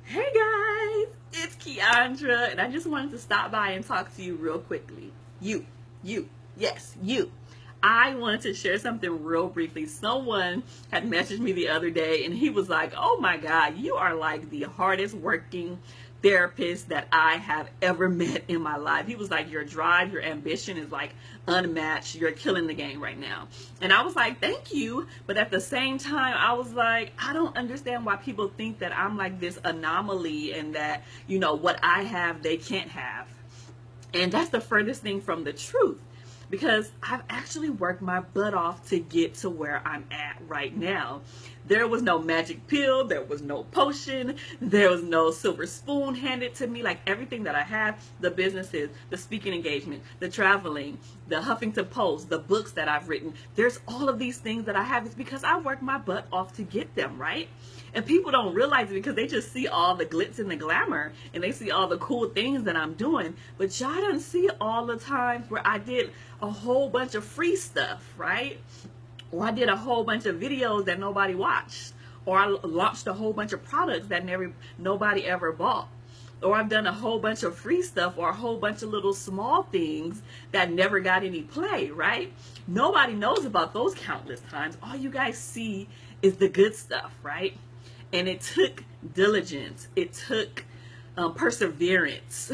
Hey guys, it's Keandra, and I just wanted to stop by and talk to you real quickly. Yes, you. I wanted to share something real briefly. Someone had messaged me the other day, and he was like, "Oh my God, you are like the hardest working therapist that I have ever met in my life." He was like, "Your drive, your ambition is like unmatched. You're killing the game right now." And I was like, "Thank you." But at the same time, I was like, I don't understand why people think that I'm like this anomaly and that, what I have, they can't have. And that's the furthest thing from the truth, because I've actually worked my butt off to get to where I'm at right now. There was no magic pill, there was no potion, there was no silver spoon handed to me. Like everything that I have, the businesses, the speaking engagement, the traveling, the Huffington Post, the books that I've written, there's all of these things that I have. It's because I worked my butt off to get them, right? And people don't realize it because they just see all the glitz and the glamour and they see all the cool things that I'm doing. But y'all don't see all the times where I did a whole bunch of free stuff, right? Or I did a whole bunch of videos that nobody watched. Or I launched a whole bunch of products that nobody ever bought. Or I've done a whole bunch of free stuff or a whole bunch of little small things that never got any play, right? Nobody knows about those countless times. All you guys see is the good stuff, right? And it took diligence. It took perseverance.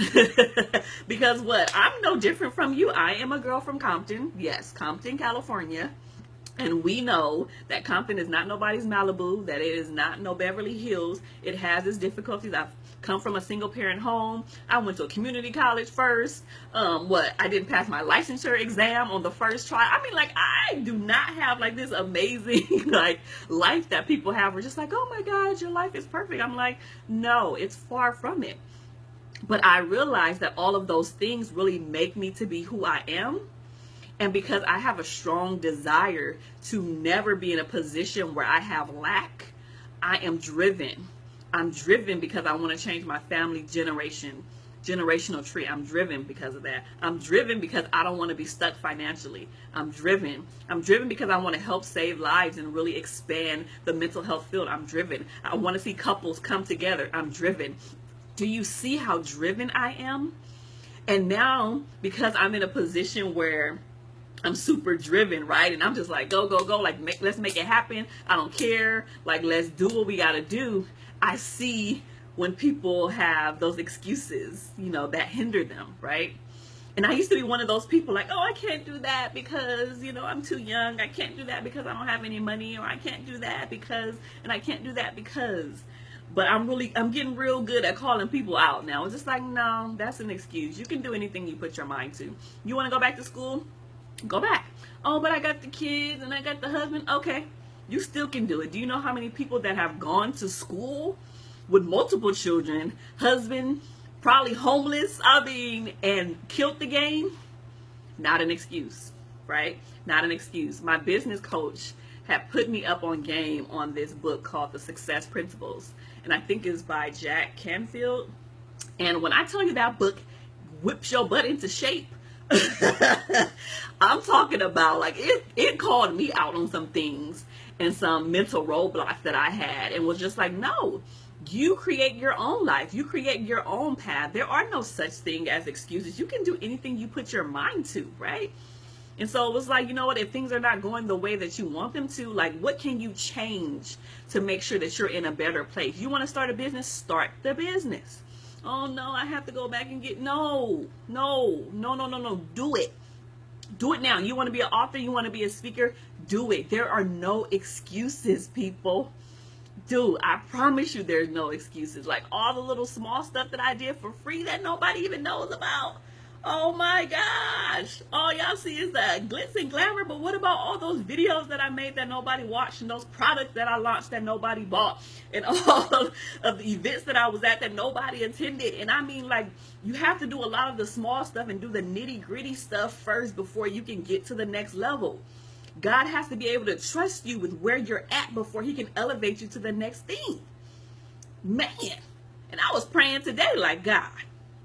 Because what? I'm no different from you. I am a girl from Compton. Yes, Compton, California. And we know that Compton is not nobody's Malibu, that it is not no Beverly Hills. It has its difficulties. I've come from a single parent home. I went to a community college first. I didn't pass my licensure exam on the first try. I mean, like, I do not have like this amazing like life that people have. We're just like, oh my God, your life is perfect. I'm like, no, it's far from it. But I realized that all of those things really make me to be who I am. And because I have a strong desire to never be in a position where I have lack, I am driven. I'm driven because I want to change my family generational tree. I'm driven because of that. I'm driven because I don't want to be stuck financially. I'm driven. I'm driven because I want to help save lives and really expand the mental health field. I'm driven. I want to see couples come together. I'm driven. Do you see how driven I am? And now, because I'm in a position where I'm super driven, right? And I'm just like, go, go, go. Like, let's make it happen. I don't care. Like, let's do what we got to do. I see when people have those excuses, that hinder them, right? And I used to be one of those people like, oh, I can't do that because, I'm too young. I can't do that because I don't have any money, or I can't do that because, and I can't do that because. But I'm getting real good at calling people out now. It's just like, no, that's an excuse. You can do anything you put your mind to. You want to go back to school? Go back. Oh, but I got the kids and I got the husband. Okay, you still can do it. Do you know how many people that have gone to school with multiple children, husband, probably homeless, and killed the game? Not an excuse, right? Not an excuse. My business coach had put me up on game on this book called The Success Principles, and I think it's by Jack Canfield. And when I tell you that book whips your butt into shape, I'm talking about like it called me out on some things and some mental roadblocks that I had, and was just like, no, you create your own life, you create your own path. There are no such thing as excuses. You can do anything you put your mind to, right? And so it was like, you know what, if things are not going the way that you want them to, like, what can you change to make sure that you're in a better place? You want to start a business? Start the business. Oh no, I have to go back and get, no, do it. Do it now. You want to be an author, you want to be a speaker, do it. There are no excuses, people. Dude, I promise you there's no excuses. Like all the little small stuff that I did for free that nobody even knows about. Oh my gosh. All y'all see is the glitz and glamour, but what about all those videos that I made that nobody watched, and those products that I launched that nobody bought, and all of the events that I was at that nobody attended? And I mean, like, you have to do a lot of the small stuff and do the nitty gritty stuff first before you can get to the next level. God has to be able to trust you with where you're at before he can elevate you to the next thing. Man. And I was praying today, like, God,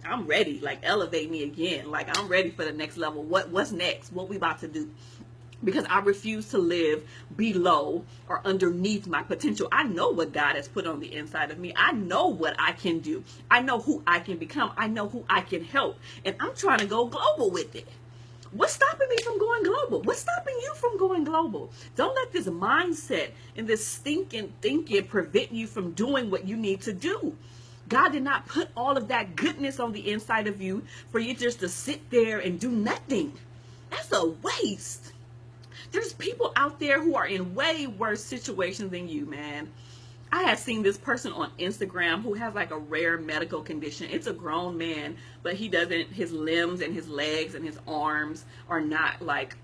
I'm ready. Like, elevate me again. Like, I'm ready for the next level. What's next? What we about to do? because I refuse to live below or underneath my potential. I know what God has put on the inside of me. I know what I can do. I know who I can become. I know who I can help. And I'm trying to go global with it. What's stopping me from going global? What's stopping you from going global? Don't let this mindset and this stinking thinking prevent you from doing what you need to do. God did not put all of that goodness on the inside of you for you just to sit there and do nothing. That's a waste. There's people out there who are in way worse situations than you, man. I had seen this person on Instagram who has like a rare medical condition. It's a grown man, but his limbs and his legs and his arms are not like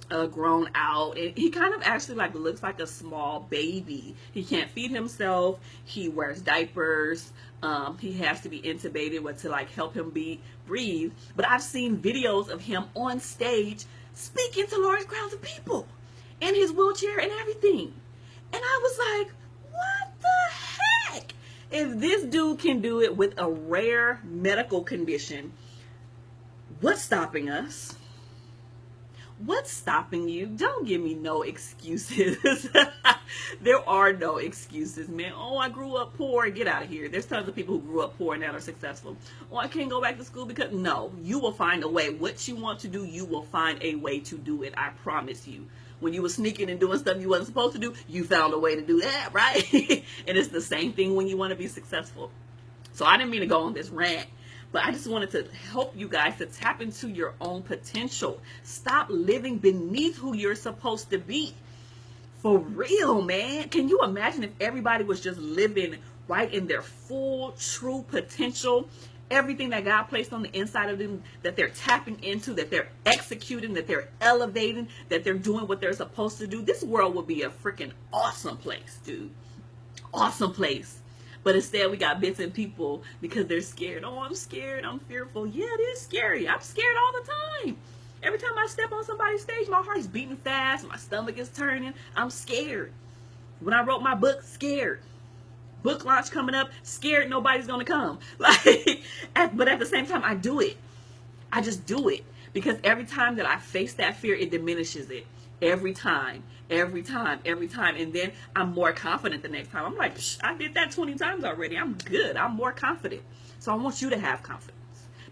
grown out. And he kind of actually like looks like a small baby. He can't feed himself. He wears diapers. He has to be intubated to like help him breathe. But I've seen videos of him on stage speaking to large crowds of people in his wheelchair and everything. And I was like, what the heck? If this dude can do it with a rare medical condition, what's stopping us? What's stopping you? Don't give me no excuses. There are no excuses, man. Oh, I grew up poor. Get out of here. There's tons of people who grew up poor and that are successful. Oh, I can't go back to school because... No, you will find a way. What you want to do, you will find a way to do it. I promise you. When you were sneaking and doing stuff you wasn't supposed to do, you found a way to do that, right? And it's the same thing when you want to be successful. So I didn't mean to go on this rant, but I just wanted to help you guys to tap into your own potential. Stop living beneath who you're supposed to be. For real, man. Can you imagine if everybody was just living right in their full, true potential? Everything that God placed on the inside of them, that they're tapping into, that they're executing, that they're elevating, that they're doing what they're supposed to do. This world would be a freaking awesome place, dude. Awesome place. But instead, we got bits and people because they're scared. Oh, I'm scared. I'm fearful. Yeah, it is scary. I'm scared all the time. Every time I step on somebody's stage, my heart's beating fast. My stomach is turning. I'm scared. When I wrote my book, scared. Book launch coming up, scared nobody's going to come. But at the same time, I do it. I just do it. Because every time that I face that fear, it diminishes it. Every time. And then I'm more confident the next time. I'm like, I did that 20 times already. I'm good. I'm more confident. So I want you to have confidence.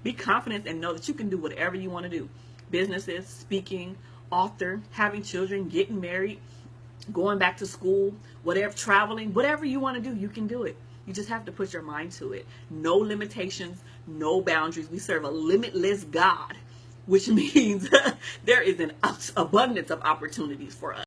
Be confident and know that you can do whatever you want to do. Businesses, speaking, author, having children, getting married, going back to school, whatever, traveling, whatever you want to do, you can do it. You just have to put your mind to it. No limitations, no boundaries. We serve a limitless God, which means there is an abundance of opportunities for us.